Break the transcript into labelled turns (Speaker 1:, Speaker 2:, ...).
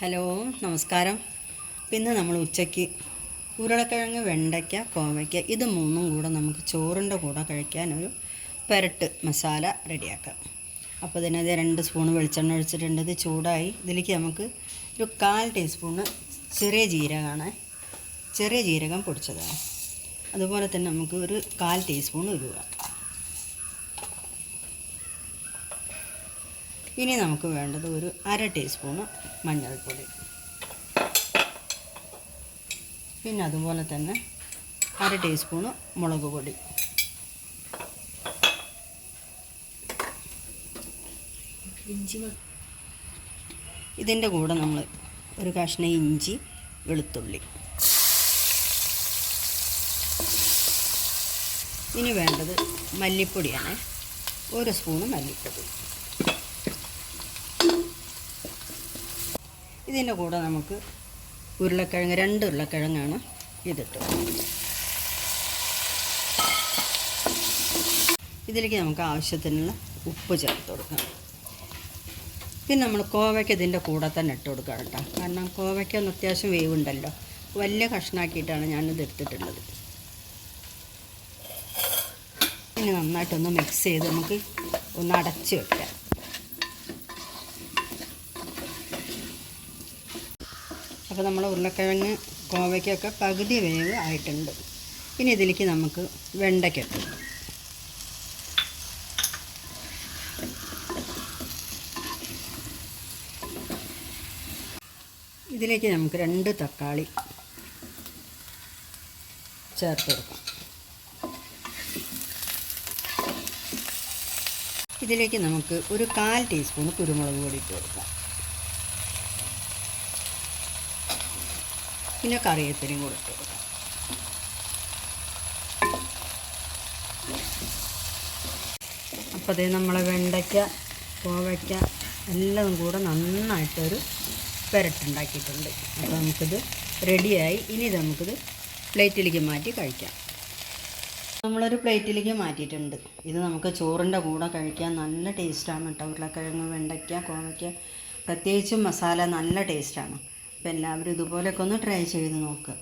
Speaker 1: Hello, നമസ്കാരം. പിന്നെ നമ്മൾ ഉച്ചയ്ക്ക് ഉരുളക്കിഴങ്ങ്, വെണ്ടയ്ക്ക, കോവയ്ക്ക ഇത് മൂന്നും കൂടെ നമുക്ക് ചോറിൻ്റെ കൂടെ കഴിക്കാനൊരു പെരട്ട് മസാല റെഡിയാക്കാം. അപ്പോൾ ഇതിനകത്ത് 2 സ്പൂൺ വെളിച്ചെണ്ണ ഒഴിച്ചിട്ടുണ്ട്. ഇത് ചൂടായി. ഇതിലേക്ക് നമുക്ക് ഒരു 1/4 ടീസ്പൂണ് ചെറിയ ജീരകം പൊടിച്ചതാണ്. അതുപോലെ തന്നെ നമുക്ക് ഒരു 1/4 ടീസ്പൂൺ ഉലുവ. ഇനി നമുക്ക് വേണ്ടത് ഒരു 1/2 ടീസ്പൂണ് മഞ്ഞൾപ്പൊടി, പിന്നെ അതുപോലെ തന്നെ 1/2 ടീസ്പൂണ് മുളക് പൊടി, ഇതിൻ്റെ കൂടെ നമ്മൾ ഒരു കഷ്ണം ഇഞ്ചി, വെളുത്തുള്ളി. ഇനി വേണ്ടത് മല്ലിപ്പൊടിയാണ്, 1 സ്പൂണ് മല്ലിപ്പൊടി. ഇതിൻ്റെ കൂടെ നമുക്ക് ഉരുളക്കിഴങ്ങ്, 2 ഉരുളക്കിഴങ്ങാണ് ഇതിട്ട്. ഇതിലേക്ക് നമുക്ക് ആവശ്യത്തിനുള്ള ഉപ്പ് ചേർത്ത് കൊടുക്കാം. പിന്നെ നമ്മൾ കോവയ്ക്ക് ഇതിൻ്റെ കൂടെ തന്നെ ഇട്ട് കൊടുക്കാം കേട്ടോ. കാരണം കോവയ്ക്ക് ഒന്ന് അത്യാവശ്യം വേവുണ്ടല്ലോ. വലിയ കഷ്ണാക്കിയിട്ടാണ് ഞാനിത് എടുത്തിട്ടുള്ളത്. ഇനി നന്നായിട്ടൊന്ന് മിക്സ് ചെയ്ത് നമുക്ക് ഒന്ന് അടച്ച് വെക്കാം. അപ്പോൾ നമ്മൾ ഉരുളക്കിഴങ്ങ്, കോവയ്ക്കൊക്കെ പകുതി വേവ് ആയിട്ടുണ്ട്. ഇനി ഇതിലേക്ക് നമുക്ക് വെണ്ടയ്ക്ക ഇട്ട്. ഇതിലേക്ക് നമുക്ക് 2 തക്കാളി ചേർത്ത് കൊടുക്കാം. ഇതിലേക്ക് നമുക്ക് ഒരു 1/4 ടീസ്പൂൺ കുരുമുളക് പൊടി ഇട്ട് കൊടുക്കാം. പിന്നെ കറിവേപ്പിലയും കൂടെ ഇട്ട് കൊടുക്കാം. അപ്പോൾ അതേ നമ്മളെ വെണ്ടയ്ക്ക, കോവയ്ക്ക എല്ലാം കൂടെ നന്നായിട്ടൊരു പെരട്ടുണ്ടാക്കിയിട്ടുണ്ട്. അപ്പോൾ നമുക്കിത് റെഡിയായി. ഇനി നമുക്കിത് പ്ലേറ്റിലേക്ക് മാറ്റി കഴിക്കാം. നമ്മളൊരു പ്ലേറ്റിലേക്ക് മാറ്റിയിട്ടുണ്ട്. ഇത് നമുക്ക് ചോറിൻ്റെ കൂടെ കഴിക്കാൻ നല്ല ടേസ്റ്റാണ് കേട്ടോ. ഉരുളക്കിഴങ്ങ്, വെണ്ടയ്ക്ക, കോവയ്ക്ക, പ്രത്യേകിച്ചും മസാല നല്ല ടേസ്റ്റാണ്. അപ്പോൾ എല്ലാവരും ഇതുപോലെയൊക്കെ ഒന്ന് ട്രൈ ചെയ്ത് നോക്കുക.